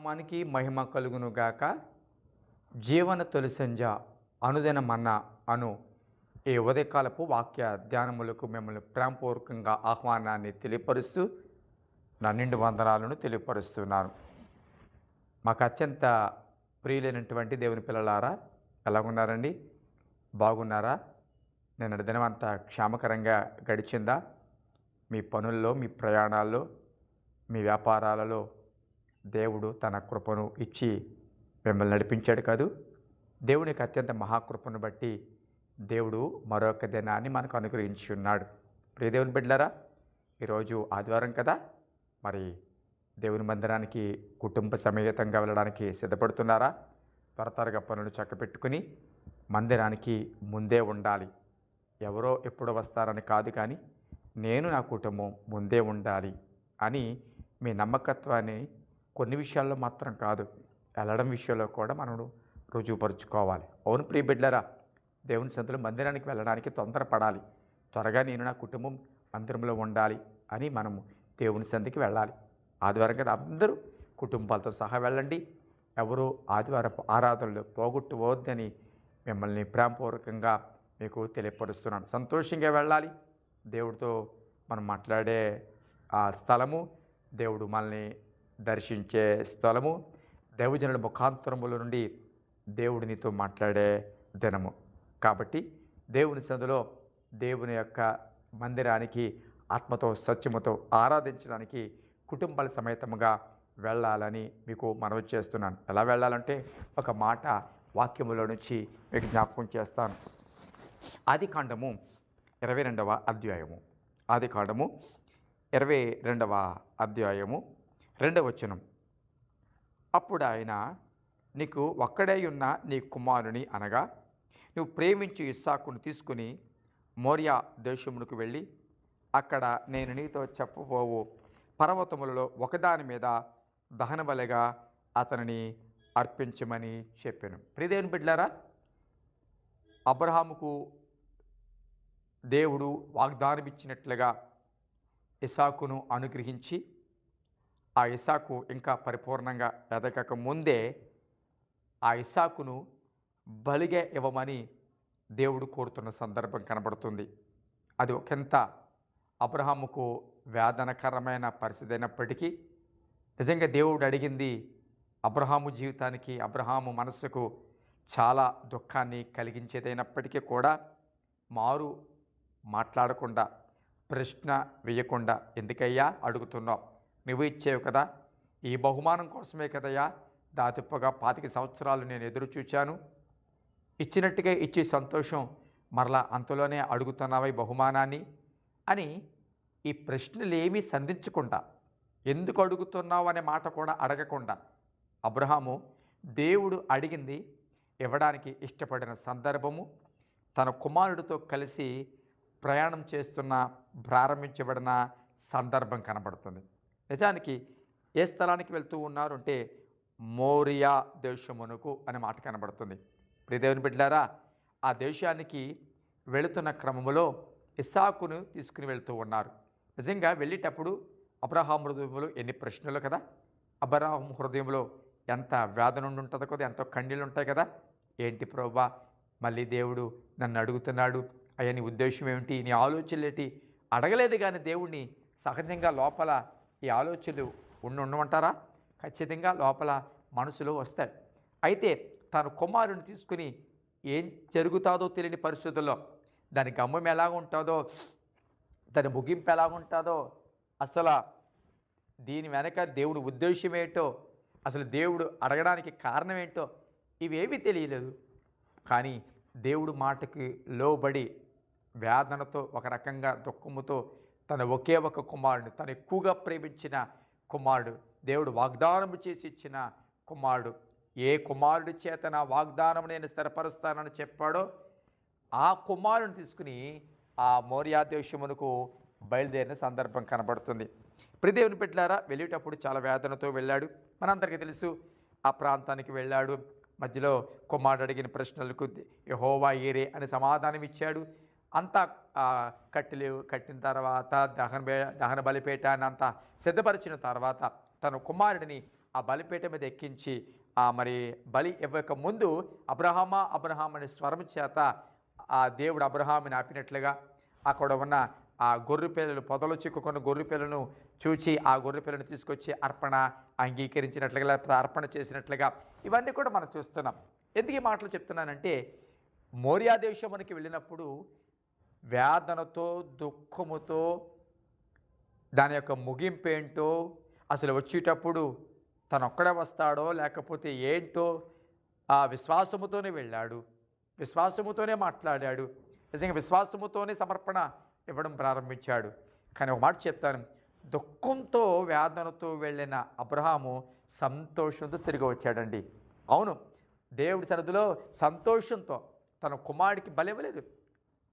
నామానికి మహిమ కలుగును గాక. జీవన తొలి సంధ్య అనుదిన మన్నా అను ఈ ఉదయకాలపు వాక్య ధ్యానములకు మిమ్మల్ని ప్రేమపూర్వకంగా ఆహ్వానాన్ని తెలియపరుస్తూ నా నిండు వందనాలను తెలియపరుస్తున్నాను. మాకు అత్యంత ప్రియులైనటువంటి దేవుని పిల్లలారా, ఎలాగున్నారండి? బాగున్నారా? నిన్నటి దినం అంతా క్షేమకరంగా గడిచిందా? మీ పనుల్లో, మీ ప్రయాణాల్లో, మీ వ్యాపారాలలో దేవుడు తన కృపను ఇచ్చి మిమ్మల్ని నడిపించాడు కదూ. దేవునికి అత్యంత మహాకృపను బట్టి దేవుడు మరొక దినాన్ని మనకు అనుగ్రహించి ఉన్నాడు. ప్రియ దేవుని బిడ్డలారా, ఈరోజు ఆదివారం కదా, మరి దేవుని మందిరానికి కుటుంబ సమేతంగా వెళ్ళడానికి సిద్ధపడుతున్నారా? త్వరగా పనులు చక్కబెట్టుకుని మందిరానికి ముందే ఉండాలి. ఎవరో ఎప్పుడు వస్తారని కాదు, కానీ నేను నా కుటుంబం ముందే ఉండాలి అని మీ నమ్మకత్వాన్ని కొన్ని విషయాల్లో మాత్రం కాదు, వెళ్ళడం విషయంలో కూడా మనం రుజువుపరుచుకోవాలి. అవును ప్రియ బిడ్డలారా, దేవుని సన్నిధిలో మందిరానికి వెళ్ళడానికి తొందరపడాలి. త్వరగా నేను నా కుటుంబం మందిరంలో ఉండాలి అని మనము దేవుని సన్నిధికి వెళ్ళాలి. ఆదివారం కదా, అందరూ కుటుంబాలతో సహా వెళ్ళండి. ఎవరు ఆదివారపు ఆరాధనలు పోగొట్టుకోవద్దని మిమ్మల్ని ప్రేమపూర్వకంగా మీకు తెలియపరుస్తున్నాను. సంతోషంగా వెళ్ళాలి. దేవుడితో మనం మాట్లాడే ఆ స్థలము, దేవుడు మనల్ని దర్శించే స్థలము, దైవజనుల ముఖాంతరముల నుండి దేవుడు నీతో మాట్లాడే దినము. కాబట్టి దేవుని సన్నిధిలో దేవుని యొక్క మందిరానికి ఆత్మతో సత్యముతో ఆరాధించడానికి కుటుంబాల సమేతముగా వెళ్ళాలని మీకు మనవి చేస్తున్నాను. ఎలా వెళ్ళాలంటే ఒక మాట వాక్యములో నుంచి మీకు జ్ఞాపకం చేస్తాను. ఆదికాండము 22వ అధ్యాయము. ఆదికాండము 22వ అధ్యాయము 2వ వచనం. అప్పుడు ఆయన, నీకు ఒక్కడే ఉన్న నీ కుమారుని అనగా నువ్వు ప్రేమించి ఇస్సాకును తీసుకుని మోరియా దేశమునకు వెళ్ళి అక్కడ నేను నీతో చెప్పబోవు పర్వతములలో ఒకదాని మీద దహనబలిగా అతనిని అర్పించమని చెప్పాను. ప్రియదేవుని బిడ్డలారా, అబ్రహాముకు దేవుడు వాగ్దానం ఇచ్చినట్లుగా ఇస్సాకును అనుగ్రహించి, ఆ ఇస్సాకు ఇంకా పరిపూర్ణంగా ఎదగక ముందే ఆ ఇస్సాకును బలిగా ఇవ్వమని దేవుడు కోరుతున్న సందర్భం కనబడుతుంది. అది ఒకంత అబ్రహాముకు వేదనకరమైన పరిస్థితి అయినప్పటికీ, నిజంగా దేవుడు అడిగింది అబ్రహాము జీవితానికి, అబ్రహాము మనస్సుకు చాలా దుఃఖాన్ని కలిగించేదైనప్పటికీ కూడా మారు మాట్లాడకుండా, ప్రశ్న వేయకుండా, ఎందుకయ్యా అడుగుతున్నావు? నువ్వు ఇచ్చేవు కదా, ఈ బహుమానం కోసమే కదయ్యా దాదాపుగా 25 సంవత్సరాలు నేను ఎదురు చూచాను. ఇచ్చినట్టుగా ఇచ్చి సంతోషం, మరలా అంతలోనే అడుగుతున్నావా ఈ బహుమానాన్ని అని ఈ ప్రశ్నలు ఏమీ సంధించకుండా, ఎందుకు అడుగుతున్నావు అనే మాట కూడా అడగకుండా అబ్రహాము దేవుడు అడిగింది ఇవ్వడానికి ఇష్టపడిన సందర్భము, తన కుమారుడితో కలిసి ప్రయాణం చేస్తున్న ప్రారంభించబడిన సందర్భం కనబడుతుంది. నిజానికి ఏ స్థలానికి వెళ్తూ ఉన్నారు అంటే మోరియా దేశమునకు అనే మాట కనబడుతుంది. ప్రియదేవుని బిడ్డలారా, ఆ దేశానికి వెళుతున్న క్రమంలో ఇస్సాకును తీసుకుని వెళ్తూ ఉన్నారు. నిజంగా వెళ్ళేటప్పుడు అబ్రహాము హృదయంలో ఎన్ని ప్రశ్నలు కదా, అబ్రహాము హృదయంలో ఎంత వేదన ఉంటుందో కదా, ఎంతో కన్నీళ్ళు ఉంటాయి కదా. ఏంటి ప్రభువా, మళ్ళీ దేవుడు నన్ను అడుగుతున్నాడు, అయ్యా నీ ఉద్దేశం ఏమిటి, నీ ఆలోచనలు ఏంటి? అడగలేదు కానీ దేవుణ్ణి సహజంగా లోపల ఈ ఆలోచనలు ఉండమంటారా? ఖచ్చితంగా లోపల మనసులో వస్తాయి. అయితే తన కుమారుని తీసుకుని ఏం జరుగుతుందో తెలియని పరిస్థితుల్లో, దాని గమ్యం ఎలా ఉంటుందో, దాని ముగింపు ఎలా ఉంటుందో, అసలు దీని వెనక దేవుడి ఉద్దేశం ఏంటో, అసలు దేవుడు అడగడానికి కారణం ఏంటో ఇవేమీ తెలియలేదు. కానీ దేవుడు మాటకి లోబడి వేదనతో, ఒక రకంగా దుఃఖముతో తన ఒకే ఒక కుమారుడు, తను ఎక్కువగా ప్రేమించిన కుమారుడు, దేవుడు వాగ్దానం చేసి ఇచ్చిన కుమారుడు, ఏ కుమారుడి చేత నా వాగ్దానం నేను స్థిరపరుస్తానని చెప్పాడో ఆ కుమారుని తీసుకుని ఆ మోరియా దేశమునకు బయలుదేరిన సందర్భం కనబడుతుంది. ప్రియదేవుని బిడ్డలారా, వెళ్ళేటప్పుడు చాలా వేదనతో వెళ్ళాడు. మనందరికీ తెలుసు, ఆ ప్రాంతానికి వెళ్ళాడు. మధ్యలో కుమారుడు అడిగిన ప్రశ్నలకు యెహోవా ఈరే అని సమాధానం ఇచ్చాడు. అంతా కట్టిన తర్వాత దహన బలిపీఠాన్ని అంతా సిద్ధపరిచిన తర్వాత తన కుమారుడిని ఆ బలిపీఠం మీద ఎక్కించి మరి బలి ఇవ్వక ముందు అబ్రహాం అనే స్వరం చేత ఆ దేవుడు అబ్రహాముని ఆపినట్లుగా అక్కడ ఉన్న ఆ గొర్రె పిల్లలు పొదలో చిక్కుకున్న గొర్రె పిల్లను చూచి ఆ గొర్రె పిల్లను తీసుకొచ్చి అర్పణ అంగీకరించినట్లుగా లేకపోతే అర్పణ చేసినట్లుగా ఇవన్నీ కూడా మనం చూస్తున్నాం. ఎందుకు ఈ మాటలు చెప్తున్నానంటే మోరియా దేశమునికి వెళ్ళినప్పుడు వేదనతో దుఃఖముతో దాని యొక్క ముగింపేంటో అసలు వచ్చేటప్పుడు తను ఒక్కడే వస్తాడో లేకపోతే ఏంటో ఆ విశ్వాసముతోనే వెళ్ళాడు, విశ్వాసముతోనే మాట్లాడాడు, నిజంగా విశ్వాసముతోనే సమర్పణ ఇవ్వడం ప్రారంభించాడు. కానీ ఒక మాట చెప్తాను, దుఃఖంతో వేదనతో వెళ్ళిన అబ్రహాము సంతోషంతో తిరిగి వచ్చాడండి. అవును, దేవుడి సన్నిధిలో సంతోషంతో తన కుమారుడికి బలి ఇవ్వలేదు.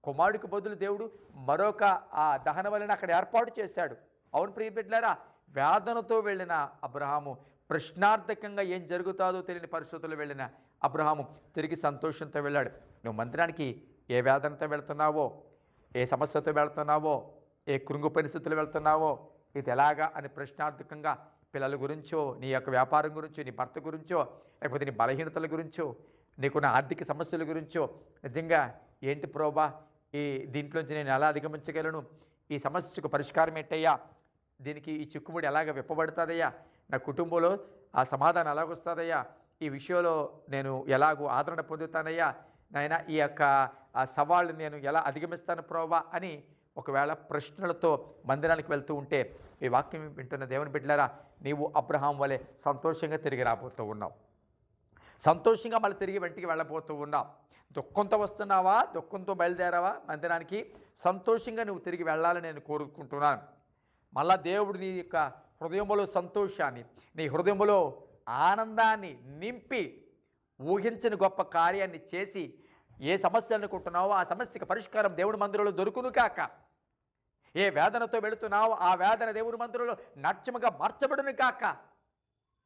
కుమారుడికి బదులు దేవుడు మరొక ఆ దహన బలిని అక్కడ ఏర్పాటు చేశాడు. అవును ప్రియ బిడ్డలారా, వేదనతో వెళ్ళిన అబ్రహాము, ప్రశ్నార్థకంగా ఏం జరుగుతుందో తెలియని పరిస్థితుల్లో వెళ్ళిన అబ్రహాము తిరిగి సంతోషంతో వెళ్ళాడు. నువ్వు మందిరానికి ఏ వేదనతో వెళ్తున్నావో, ఏ సమస్యతో వెళ్తున్నావో, ఏ కృంగు పరిస్థితులు వెళ్తున్నావో, ఇది ఎలాగా అని ప్రశ్నార్థకంగా పిల్లల గురించో, నీ యొక్క వ్యాపారం గురించో, నీ భర్త గురించో, లేకపోతే నీ బలహీనతల గురించో, నీకున్న ఆర్థిక సమస్యల గురించో, నిజంగా ఏంటి ప్రోబా ఈ దీంట్లోంచి నేను ఎలా అధిగమించగలను, ఈ సమస్యకు పరిష్కారం ఏంటయ్యా, దీనికి ఈ చిక్కుముడి ఎలాగ విప్పబడుతుందయ్యా, నా కుటుంబంలో ఆ సమాధానం ఎలాగొస్తుందయ్యా, ఈ విషయంలో నేను ఎలాగో ఆదరణ పొందుతానయ్యా, నాయన ఈ యొక్క సవాళ్ళు నేను ఎలా అధిగమిస్తాను ప్రోబా అని ఒకవేళ ప్రశ్నలతో మందిరానికి వెళ్తూ ఉంటే ఈ వాక్యం వింటున్న దేవుని బిడ్డలారా, నీవు అబ్రహాం వలె సంతోషంగా తిరిగి రాబోతూ ఉన్నావు. సంతోషంగా మళ్ళీ తిరిగి వెంటికి వెళ్ళబోతూ ఉన్నావు. దుఃఖంతో వస్తున్నావా, దుఃఖంతో బయలుదేరావా మందిరానికి, సంతోషంగా నువ్వు తిరిగి వెళ్ళాలని నేను కోరుకుంటున్నాను. మళ్ళా దేవుడు నీ యొక్క హృదయంలో సంతోషాన్ని, నీ హృదయంలో ఆనందాన్ని నింపి ఊహించని గొప్ప కార్యాన్ని చేసి ఏ సమస్య అనుకుంటున్నావో ఆ సమస్యకు పరిష్కారం దేవుడి మందిరంలో దొరుకును కాక, ఏ వేదనతో వెళుతున్నావో ఆ వేదన దేవుడి మందిరంలో నాట్యముగా మార్చబడును కాక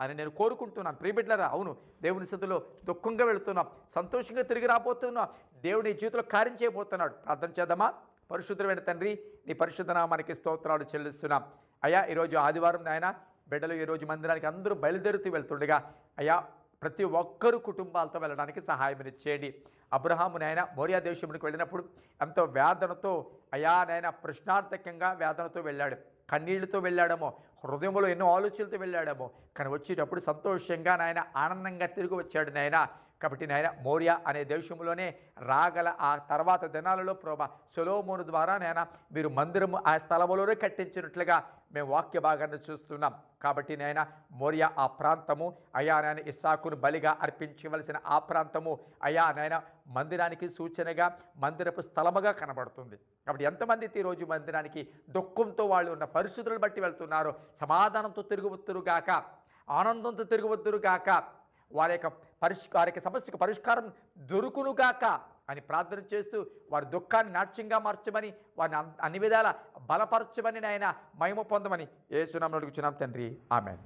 అని నేను కోరుకుంటున్నాను. ప్రియబిడ్డలారా, అవును, దేవుని సన్నిధిలో దుఃఖంగా వెళుతున్నాం, సంతోషంగా తిరిగి రాబోతున్నాం, దేవుడి జీవితంలో కార్యం చేయబోతున్నాడు. ప్రార్థన చేద్దామా? పరిశుద్ధమైన తండ్రి, నీ పరిశుద్ధ నామానికి స్తోత్రాలు చెల్లిస్తున్నాం. అయ్యా, ఈరోజు ఆదివారం నాయన బిడ్డలు ఈరోజు మందిరానికి అందరూ బయలుదేరుతూ వెళ్తుండగా అయ్యా ప్రతి ఒక్కరూ కుటుంబాలతో వెళ్ళడానికి సహాయం చేయండి. అబ్రహాము నాయన మోరియా దేశమునికి వెళ్ళినప్పుడు ఎంతో వేదనతో అయ్యా నాయన ప్రశ్నార్థకంగా వేదనతో వెళ్ళాడు, కన్నీళ్లతో వెళ్ళాడేమో, హృదయంలో ఎన్నో ఆలోచనలతో వెళ్ళాడేమో, కానీ వచ్చేటప్పుడు సంతోషంగా నాయన ఆనందంగా తిరిగి వచ్చాడు నాయన. కాబట్టి నాయన మోరియా అనే దేశంలోనే రాగల ఆ తర్వాత దినాలలో ప్రభా సొలొమోను ద్వారా నాయన మీరు మందిరము ఆ స్థలములోనే కట్టించినట్లుగా మేము వాక్య భాగాన్ని చూస్తున్నాం. కాబట్టి నాయన మోరియా ఆ ప్రాంతము అయా నాయన ఇస్సాకును బలిగా అర్పించవలసిన ఆ ప్రాంతము అయా నాయన మందిరానికి సూచనగా మందిరపు స్థలముగా కనబడుతుంది. కాబట్టి ఎంతమంది ఈరోజు మందిరానికి దుఃఖంతో వాళ్ళు ఉన్న పరిస్థితులను బట్టి వెళ్తున్నారో సమాధానంతో తిరుగువద్దురుగాక, ఆనందంతో తిరుగువద్దురుగాక, వారి యొక్క సమస్యకు పరిష్కారం దొరుకునుగాక అని ప్రార్థన చేస్తూ వారి దుఃఖాన్ని నాట్యంగా మార్చమని, వారిని అన్ని విధాల బలపరచమని నాయన మహిమ పొందమని యేసు నామములో అడుగుచున్నాం తండ్రి, ఆమేన్.